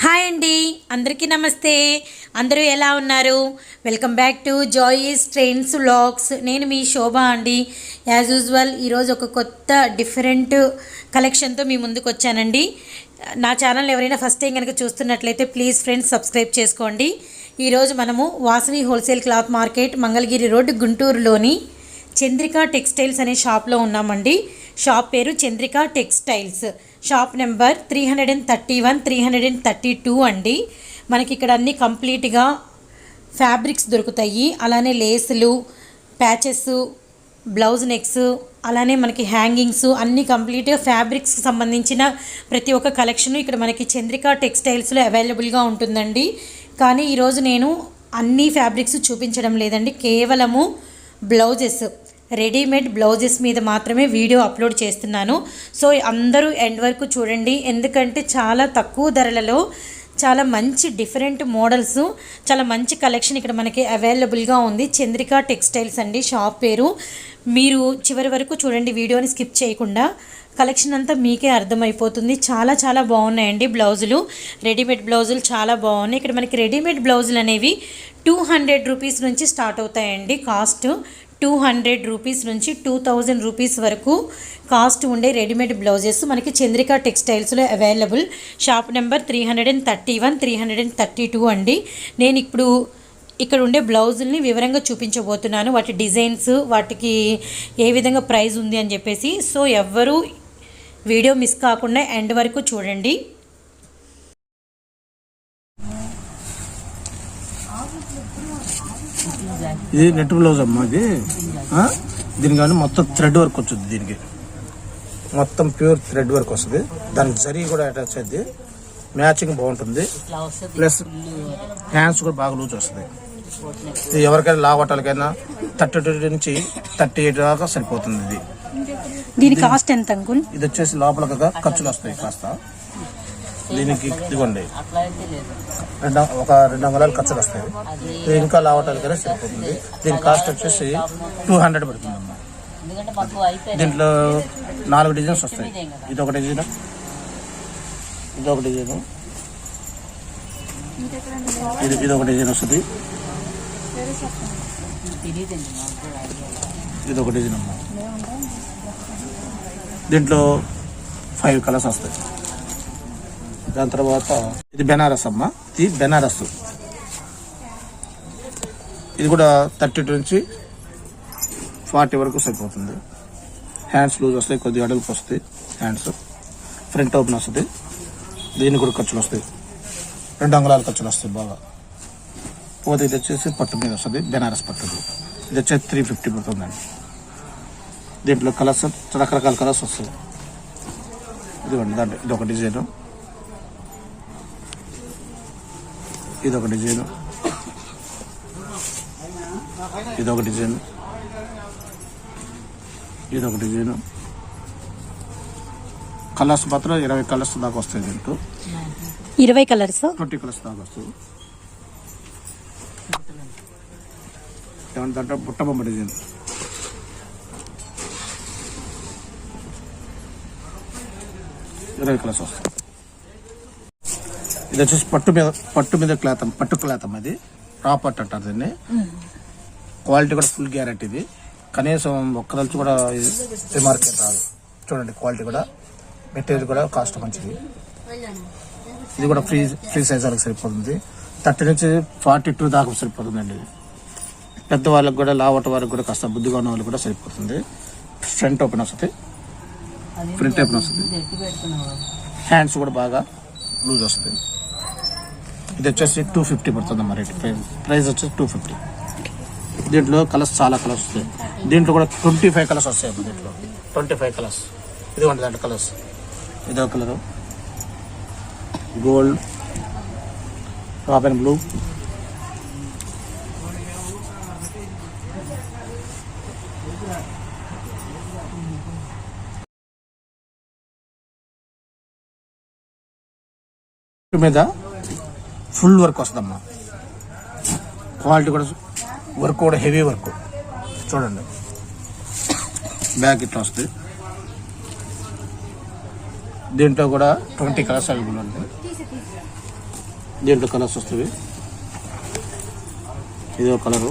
Hi అండి, అందరికీ నమస్తే. అందరూ ఎలా ఉన్నారు? వెల్కమ్ బ్యాక్ టు జాయిస్ ట్రైన్స్ వ్లాగ్స్. నేను మీ శోభ అండి. యాజ్ యూజువల్ ఈరోజు ఒక కొత్త డిఫరెంట్ కలెక్షన్తో మీ ముందుకు వచ్చానండి. నా ఛానల్ ఎవరైనా ఫస్ట్ టైం కనుక చూస్తున్నట్లయితే ప్లీజ్ ఫ్రెండ్స్ సబ్స్క్రైబ్ చేసుకోండి. ఈరోజు మనము Vasavi wholesale cloth market Mangalagiri road గుంటూరులోని చంద్రిక టెక్స్టైల్స్ అనే షాప్లో ఉన్నామండి. షాప్ పేరు చంద్రిక టెక్స్టైల్స్. షాప్ నెంబర్ 331, 332 అండి. మనకి ఇక్కడ అన్నీ కంప్లీట్గా ఫ్యాబ్రిక్స్ దొరుకుతాయి. అలానే లేసులు, ప్యాచెస్, బ్లౌజ్ నెక్స్, అలానే మనకి హ్యాంగింగ్స్ అన్నీ కంప్లీట్గా ఫ్యాబ్రిక్స్కి సంబంధించిన ప్రతి ఒక్క కలెక్షను ఇక్కడ మనకి చంద్రిక టెక్స్టైల్స్లో అవైలబుల్గా ఉంటుందండి. కానీ ఈరోజు నేను అన్ని ఫ్యాబ్రిక్స్ చూపించడం లేదండి. కేవలము బ్లౌజెస్, రెడీమేడ్ బ్లౌజెస్ మీద మాత్రమే వీడియో అప్లోడ్ చేస్తున్నాను. సో అందరూ ఎండ్ వరకు చూడండి, ఎందుకంటే చాలా తక్కువ ధరలలో చాలా మంచి డిఫరెంట్ మోడల్స్, చాలా మంచి కలెక్షన్ ఇక్కడ మనకి అవైలబుల్గా ఉంది. చంద్రిక టెక్స్టైల్స్ అండి షాప్ పేరు. మీరు చివరి వరకు చూడండి, వీడియోని స్కిప్ చేయకుండా. కలెక్షన్ అంతా మీకే అర్థమైపోతుంది. చాలా చాలా బాగున్నాయండి బ్లౌజులు. రెడీమేడ్ బ్లౌజులు చాలా బాగున్నాయి. ఇక్కడ మనకి రెడీమేడ్ బ్లౌజులు అనేవి 200 రూపీస్ నుంచి స్టార్ట్ అవుతాయండి. కాస్ట్ 200 రూపీస్ నుంచి 2000 రూపీస్ వరకు కాస్ట్ ఉండే రెడీమేడ్ బ్లౌజెస్ మనకి చంద్రిక టెక్స్టైల్స్లో అవైలబుల్. షాప్ నెంబర్ 331, 332 అండి. నేను ఇప్పుడు ఇక్కడ ఉండే బ్లౌజుల్ని వివరంగా చూపించబోతున్నాను, వాటి డిజైన్స్, వాటికి ఏ విధంగా ప్రైస్ ఉంది అని చెప్పేసి. సో ఎవ్వరూ వీడియో మిస్ కాకుండా ఎండ్ వరకు చూడండి. ఇది నెట్ బ్లౌజ్ అమ్మా. ఇది దీని కానీ మొత్తం థ్రెడ్ వర్క్ వచ్చింది. దీనికి మొత్తం ప్యూర్ థ్రెడ్ వర్క్ వస్తుంది. దానికి జరీ కూడా అటాచ్ అయింది. మ్యాచింగ్ బాగుంటుంది. ప్లస్ హ్యాండ్స్ కూడా బాగా లూజ్ వస్తుంది. ఇది ఎవరికైనా లావటాలకైనా 32 నుంచి 38 దాకా సరిపోతుంది. ఇది దీని కాస్ట్ ఎంత అంకుల్? ఇది వచ్చేసి లోపల ఖర్చులు వస్తాయి కాస్త. దీనికి ఇదిగోండి ఒక 2 అంగుళాలు ఖర్చులు వస్తాయి. ఇది ఇంకా లావటాలకైనా సరిపోతుంది. దీని కాస్ట్ వచ్చేసి 200 పడుతుంది అమ్మా. దీంట్లో 4 డిజైన్స్ వస్తాయి. ఇది ఒక డిజైన్, ఇది ఒక డిజైన్, ఇది ఒక డిజైన్ వస్తుంది, ఇది ఒక డిజైన్ అమ్మా. దీంట్లో 5 కలర్స్ వస్తాయి. దాని తర్వాత ఇది బెనారస్ అమ్మ. ఇది బెనారస్. ఇది కూడా 32 నుంచి 40 వరకు సరిపోతుంది. హ్యాండ్స్ లూజ్ వస్తాయి, కొద్దిగా అడల్పు వస్తాయి హ్యాండ్స్. ఫ్రంట్ ఓపెన్ వస్తుంది. దీనికి కూడా ఖర్చులు వస్తాయి, 2 అంగుళాలు ఖర్చులు వస్తాయి బాగా. పోతే ఇది వచ్చేసి పట్టు మీద వస్తుంది, బెనారస్ పట్టు. ఇది వచ్చేసి 350 పడుతుందండి. దీంట్లో కలర్స్ రకరకాల కలర్స్ వస్తాయి. ఇదిగోండి, దాంట్లో ఇది ఒక డిజైన్, ఇది ఒక డిజైన్, ఇది ఒక డిజైన్, ఇది ఒక డిజైన్. కలర్స్ మాత్రం 20 కలర్స్ దాకా వస్తాయి. దీంట్లో 20 కలర్స్, 20 కలర్స్ దాకా వస్తాయి. దాంట్లో బుట్టబొమ్మ డిజైన్, కలర్స్ వస్తాయి. ఇది వచ్చేసి పట్టు మీద క్లాత్, పట్టు క్లాత్ అమ్మ. ఇది రా పట్టు అంటారు దీన్ని. క్వాలిటీ కూడా ఫుల్ గ్యారెంటీ. ఇది కనీసం ఒక్కదలుచు కూడా రిమార్క్ రాదు. చూడండి క్వాలిటీ కూడా, మెటీరియల్ కూడా కాస్ట్ మంచిది. ఇది కూడా ఫ్రీ సైజ్ వాళ్ళకి సరిపోతుంది. 30 నుంచి 42 దాకా సరిపోతుందండి. పెద్దవాళ్ళకి కూడా, లావట వాళ్ళకి కూడా, కాస్త బుద్ధిగా ఉన్న వాళ్ళకి కూడా సరిపోతుంది. ఫ్రంట్ ఓపెన్ వస్తుంది, ఫ్రంట్ ఓపెన్ వస్తుంది. హ్యాండ్స్ కూడా బాగా లూజ్ వస్తుంది. ఇది వచ్చేసి 250 పడుతుంది మరి. ప్రైస్ వచ్చేసి 250. దీంట్లో కలర్స్ చాలా కలర్స్ వస్తాయి. దీంట్లో కూడా 25 కలర్స్ వస్తాయి. దీంట్లో 25 కలర్స్. ఇదిగోండి దాంట్లో కలర్స్. ఇదో కలరు గోల్డ్, రాబెన్ బ్లూ, మీద ఫుల్ వర్క్ వస్తుందమ్మా. క్వాలిటీ కూడా, వర్క్ కూడా హెవీ వర్క్. చూడండి బ్యాక్ ఇట్లా వస్తుంది. దీంట్లో కూడా 20 కలర్స్ అవైలబుల్ ఉంది. దీంట్లో కలర్స్ వస్తుంది. ఇదో కలరు,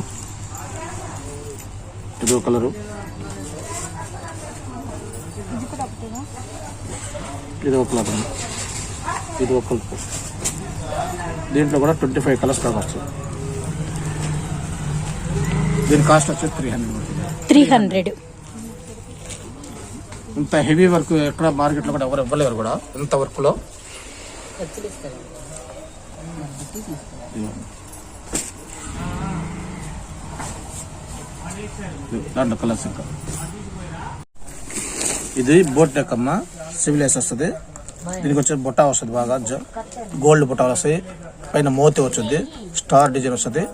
ఇదో కలరు, ఇదో కలర్, ఇది ఒక కలర్. దీంట్లో కూడా 25 కలర్స్ దాకా వస్తుంది. దీని కాస్ట్ వచ్చేసి 300. ఇంత హెవీ వర్క్ ఎక్కడ మార్కెట్లో కూడా ఎవరు ఇవ్వలేరు కూడా. ఇంత వర్క్లో దాంట్లో కలర్స్ ఇంకా. ఇది బోట్ నెక్ అమ్మ, సివిలేస్ వస్తుంది. దీనికి వచ్చే బుట్ట వస్తుంది, బాగా గోల్డ్ బుట్టాలు వస్తాయి. పైన మోతి వచ్చింది, స్టార్ డిజైన్ వస్తుంది.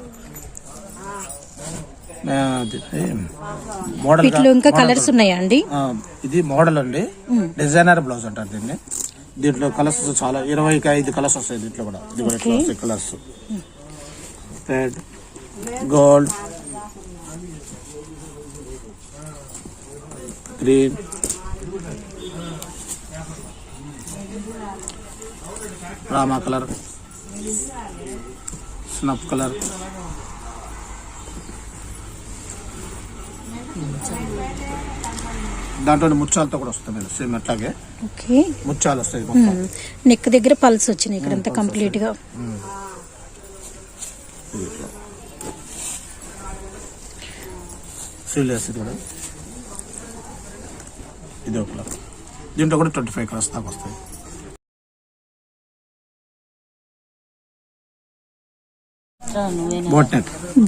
మోడల్ ఇంకా కలర్స్ ఉన్నాయా అండి? ఇది మోడల్ అండి, డిజైనర్ బ్లౌజ్ అంటారు దీన్ని. దీంట్లో కలర్స్ చాలా 25 కలర్స్ వస్తాయి దీంట్లో కూడా. ఇది కూడా ఇట్లా వస్తాయి colours. Red, gold, green, Rama colour, snuff colour, దాంట్లో ముత్యాలతో కూడా వస్తుంది. సేమ్ అట్లాగే ముత్యాలు వస్తాయి. నెక్ దగ్గర పల్స్ వచ్చినాయి ఇక్కడంతా కంప్లీట్ గా. సీరియస్ కూడా ఇది ఒక కలర్. దీంట్లో కూడా 25 కలర్స్ దాకా వస్తాయి.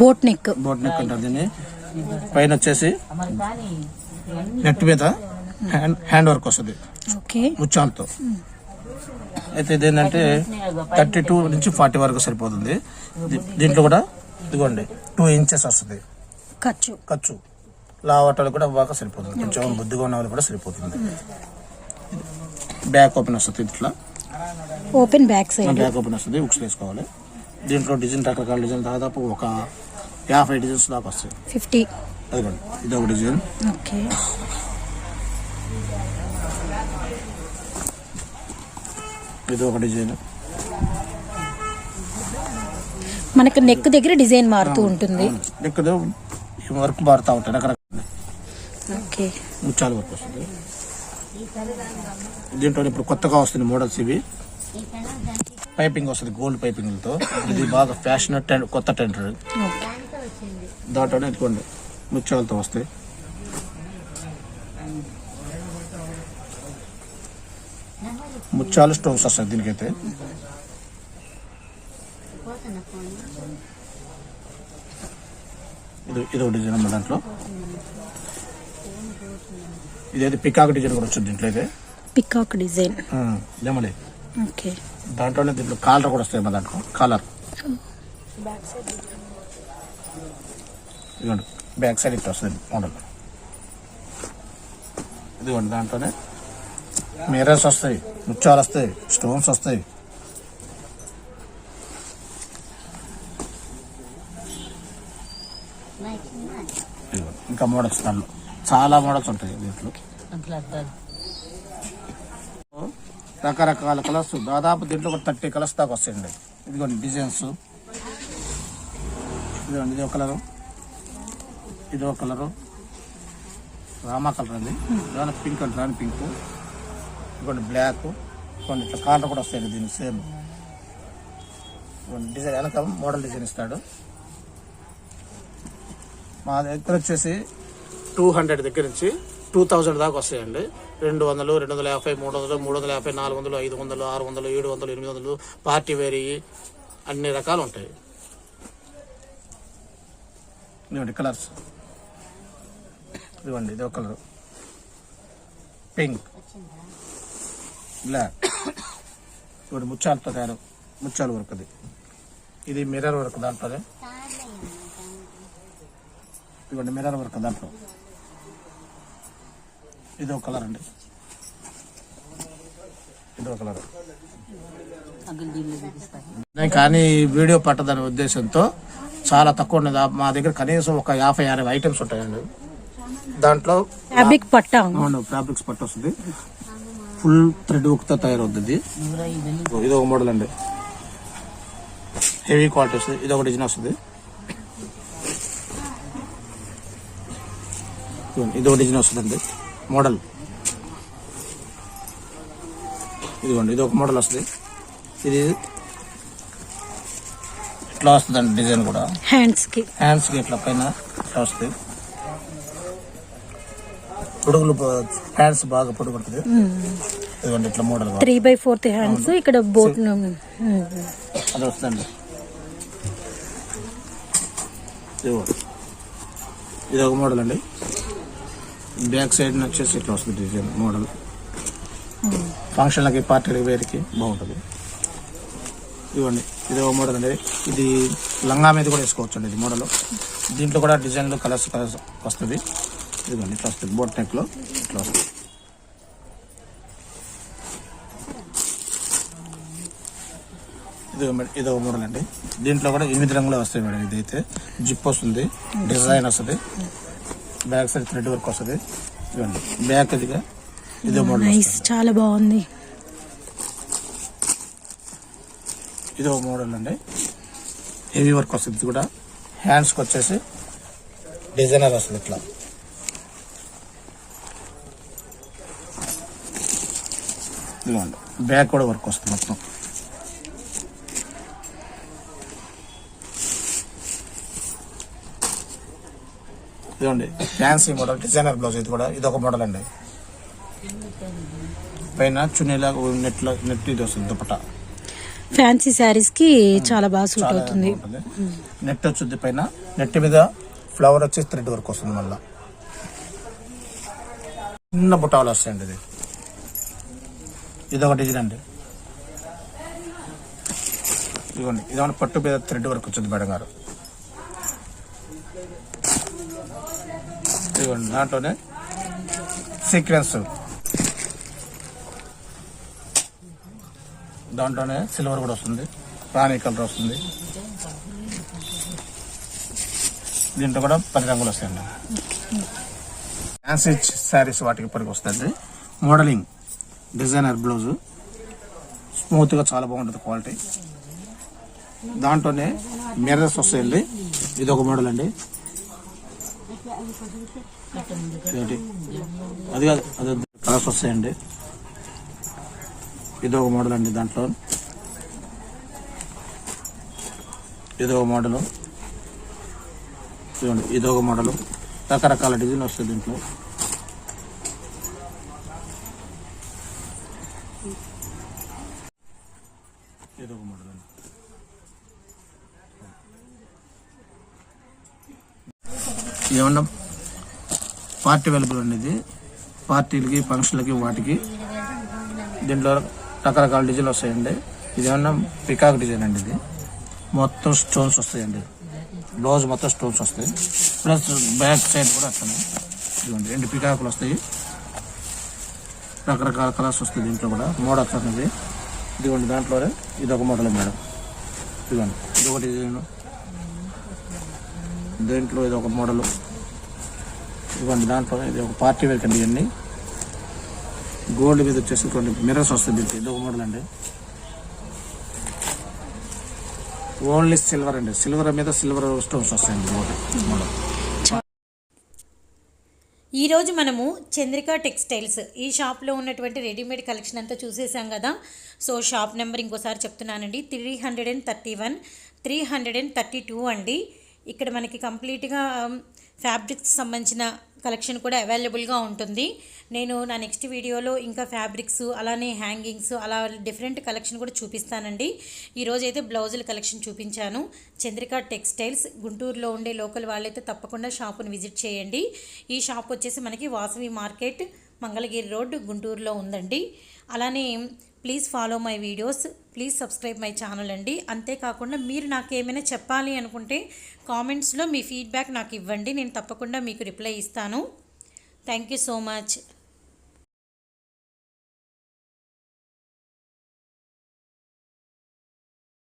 బోట్ నెక్ అంటారు దీన్ని. పైన వచ్చేసి నెట్ మీద హ్యాండ్ వర్క్ వస్తుంది ముత్యాలతో. అయితే ఇదేంటంటే 32 నుంచి 40 వరకు సరిపోతుంది. దీంట్లో కూడా ఇదిగోండి 2 ఇంచెస్ వస్తుంది ఖర్చు. లావటాలు కూడా బాగా సరిపోతుంది. కొంచెం బుద్ధిగా ఉన్న వాళ్ళు కూడా సరిపోతుంది. బ్యాక్ ఓపెన్ వస్తుంది, ఇట్లా open back side back open వస్తుంది. బుక్స్ వేసుకోవాలి. దీంట్లో డిజైన్ రకరకాల డిజైన్ దాదాపు ఒక 50 డిజైన్స్ దాకా వస్తాయి. 50. అదిగోండి ఇది ఒక డిజైన్. ఇది ఒక డిజైన్. మనకు నెక్ దగ్గర డిజైన్ మారుతూ ఉంటుంది. నెక్ వర్క్ మారుతూ ఉంటాయి రకరకాల. ముత్యాల వర్క్ వస్తుంది. దీంట్లో ఇప్పుడు కొత్తగా వస్తుంది మోడల్స్. ఇవి పైపింగ్ వస్తుంది గోల్డ్ పైపింగ్లతో. ఇది బాగా ఫ్యాషన్ కొత్త టెంట్. దాంట్లోనే ఎత్తుకోండి ముత్యాలతో వస్తాయి. ముత్యాలు స్టోన్స్ వస్తాయి దీనికైతే. ఇది ఒక డిజైన్ అమ్మ. దాంట్లో ఇదైతే పికాక్ డిజైన్ కూడా వచ్చింది దీంట్లో. అయితే పికాక్ డిజైన్ లేమలే. దాంట్లోనే దీంట్లో కాలర్ కూడా వస్తాయి అమ్మా. దాంట్లో కాలర్ ఇదిగోండి బ్యాక్ సైడ్ ఇట్లా వస్తుంది మోడల్. ఇదిగోండి దాంట్లోనే మిర్రర్స్ వస్తాయి, ముత్యాలు వస్తాయి, స్టోన్స్ వస్తాయి. ఇంకా మోడల్స్ దాంట్లో చాలా మోడల్స్ ఉంటాయి దీంట్లో. రకరకాల కలర్స్ దాదాపు దీంట్లో ఒక 30 కలర్స్ దాకా వస్తాయండి. ఇదిగోండి డిజైన్స్. ఇదిగోండి ఇది ఒక కలరు, ఇది ఒక కలరు, రామా కలర్ అండి. దాని పింక్ అంటే రాని పింక్. ఇదిగోండి బ్లాక్. కొన్ని ఇట్లా కాలర్ కూడా వస్తాయండి దీనికి సేమ్. డిజైన్ వెనక మోడల్ డిజైన్ ఇస్తాడు. మా దగ్గర వచ్చేసి 200 దగ్గర నుంచి 2000 దాకా వస్తాయండి. 200, 250, 300, 350, 400, 500, 600, 700, 800 పార్టీ వేరీ అన్ని రకాలు ఉంటాయి. ఇదిగోండి కలర్స్. ఇదిగోండి ఇది ఒక కలర్ పింక్, బ్లాక్. ఇదిగోండి ముత్యాలతో తయారు, ముత్యాల వర్క్. అది ఇది మిర్రర్ వర్క్ దాంట్లోనే. ఇదిగోండి మిర్రర్ వర్క్ దాంట్లో. ఇది ఒక కలర్ అండి, ఇది ఒక కలర్. కానీ వీడియో పట్టదనే ఉద్దేశంతో చాలా తక్కువ ఉండదు. మా దగ్గర కనీసం ఒక 50-60 ఐటమ్స్ ఉంటాయండి. దాంట్లో ఫ్యాబ్రిక్ పట్ట, ఫ్యాబ్రిక్స్ పట్టు వస్తుంది. ఫుల్ థ్రెడ్ వర్క్ తో తయారవుతుంది. ఇది ఒక మోడల్ అండి. హెవీ క్వాలిటీ వస్తుంది. ఇది ఒక డిజైన్ వస్తుంది. ఇది ఒక డిజైన్ వస్తుందండి మోడల్. ఇదిగోండి ఇది ఒక మోడల్ వస్తుంది. ఇది ఇట్లా వస్తుందండి డిజైన్ కూడా హ్యాండ్స్కి ఇట్లా పైన ఇట్లా వస్తుంది. పొడుగులు హ్యాండ్స్ బాగా పొడుగు ఉంటుంది. ఇదిగోండి ఇట్లా మోడల్ 3/4 హ్యాండ్స్ ఇక్కడ బోట్ అది వస్తుందండి. ఇది ఒక మోడల్ అండి. బ్యాక్ సైడ్ వచ్చేసి ఇట్లా వస్తుంది డిజైన్ మోడల్. ఫంక్షన్లకి పార్టీలకి వేరికి బాగుంటుంది. ఇవ్వండి ఇది ఒక మోడల్ అండి. ఇది లంగా మీద కూడా వేసుకోవచ్చు అండి. ఇది మోడల్. దీంట్లో కూడా డిజైన్లు కలర్స్ వస్తుంది. ఇదిగోండి ఇట్లా వస్తుంది. బోట్ నెక్లో ఇట్లా వస్తుంది. ఇది ఒక మోడల్ అండి. దీంట్లో కూడా 8 రంగులు వస్తాయి మేడం. ఇదైతే జిప్ వస్తుంది, డిజైన్ వస్తుంది, బ్యాక్ సైడ్ థ్రెడ్ వర్క్ వస్తుంది. ఇవ్వండి బ్యాక్ ఇదిగా ఇదో మోడల్ చాలా బాగుంది. ఇది ఒక మోడల్ అండి. హెవీ వర్క్ వస్తుంది. ఇది కూడా హ్యాండ్స్కి వచ్చేసి డిజైనర్ వస్తుంది. ఇట్లా ఇదిగోండి బ్యాక్ కూడా వర్క్ వస్తుంది మొత్తం. ఇదిగోండి ఫ్యాన్సీ మోడల్ డిజైనర్ బ్లౌజ్. ఇది కూడా ఇది ఒక మోడల్ అండి. పైన చున్నీలా నెట్ ఇది వస్తుంది. దుపట్టా ఫ్యాన్సీ శారీస్ కి చాలా బాగా సూట్ అవుతుంది. నెట్ వచ్చింది. పైన నెట్ మీద ఫ్లవర్ వచ్చి థ్రెడ్ వర్క్ వస్తుంది. మళ్ళీ చిన్న బుట్టాలు వస్తాయండి. ఇది ఒక డిజైన్ అండి. ఇదిగోండి ఇదేమన్నా పట్టు మీద థ్రెడ్ వర్క్ వచ్చింది మేడం గారు. ఇదిగోండి దాంట్లోనే సీక్వెన్స్, దాంట్లోనే సిల్వర్ కూడా వస్తుంది, రాణి కలర్ వస్తుంది. దీంట్లో కూడా 10 రంగులు వస్తాయండి. ఫ్యాన్సీ శారీస్ వాటికి పనికి వస్తుంది. మోడలింగ్ డిజైనర్ బ్లౌజు స్మూత్గా చాలా బాగుంటుంది క్వాలిటీ. దాంట్లోనే మిర్రర్స్ వస్తాయండి. ఇది ఒక మోడల్ అండి. అది కాదు అది కలర్స్ వస్తాయండి. ఇది ఒక మోడల్ అండి. దాంట్లో ఇది ఒక మోడలు. చూడండి ఇది ఒక మోడలు. రకరకాల డిజైన్ వస్తుంది దీంట్లో. ఇది ఒక మోడల్ అండి. ఏమన్నా పార్టీ అవైలబుల్ అండి. ఇది పార్టీలకి ఫంక్షన్లకి వాటికి దీంట్లో రకరకాల డిజైన్లు వస్తాయండి. ఇది ఏమన్నా పికాక్ డిజైన్ అండి. ఇది మొత్తం స్టోన్స్ వస్తాయండి. బ్లౌజ్ మొత్తం స్టోన్స్ వస్తాయి. ప్లస్ బ్యాక్ సైడ్ కూడా అట్లనే ఇదిగోండి 2 పికాకులు వస్తాయి. రకరకాల కలర్స్ వస్తాయి. దీంట్లో కూడా మోడల్ అనేది ఇదిగోండి. దాంట్లోనే ఇది ఒక మోడల్ మేడం. ఇదిగోండి ఇది ఒక డిజైన్. దీంట్లో ఇది ఒక మోడల్. ఇవ్వండి దాంట్లో ఇది ఒక పార్టీ వేర్ అండి. ఇవన్నీ గోల్డ్ మీద వచ్చేసి కొన్ని మిర్రర్స్ వస్తుంది. ఇది ఒక మోడల్ అండి. ఓన్లీ సిల్వర్ అండి. సిల్వర్ మీద సిల్వర్ స్టోన్స్ వస్తాయండి. మోడల్. ఈరోజు మనము చంద్రిక టెక్స్టైల్స్ ఈ షాప్లో ఉన్నటువంటి రెడీమేడ్ కలెక్షన్ అంతా చూసేసాం కదా. సో షాప్ నెంబర్ ఇంకోసారి చెప్తున్నానండి. 331, 332 అండి. ఇక్కడ మనకి కంప్లీట్గా ఫ్యాబ్రిక్స్ సంబంధించిన కలెక్షన్ కూడా అవైలబుల్గా ఉంటుంది. నేను నా నెక్స్ట్ వీడియోలో ఇంకా ఫ్యాబ్రిక్స్ అలానే హ్యాంగింగ్స్ అలా డిఫరెంట్ కలెక్షన్ కూడా చూపిస్తానండి. ఈరోజైతే బ్లౌజుల కలెక్షన్ చూపించాను. చంద్రిక టెక్స్టైల్స్ గుంటూరులో ఉండే లోకల్ వాళ్ళైతే తప్పకుండా షాపుని విజిట్ చేయండి. ఈ షాప్ వచ్చేసి మనకి వాసవి మార్కెట్, మంగళగిరి రోడ్, గుంటూరులో ఉందండి. అలానే please follow my videos, please subscribe my channel అండి. అంతేకాకుండా మీరు నాకు ఏమైనా చెప్పాలి అనుకుంటే కామెంట్స్లో మీ ఫీడ్బ్యాక్ నాకు ఇవ్వండి. నేను తప్పకుండా మీకు రిప్లై ఇస్తాను. Thank you so much.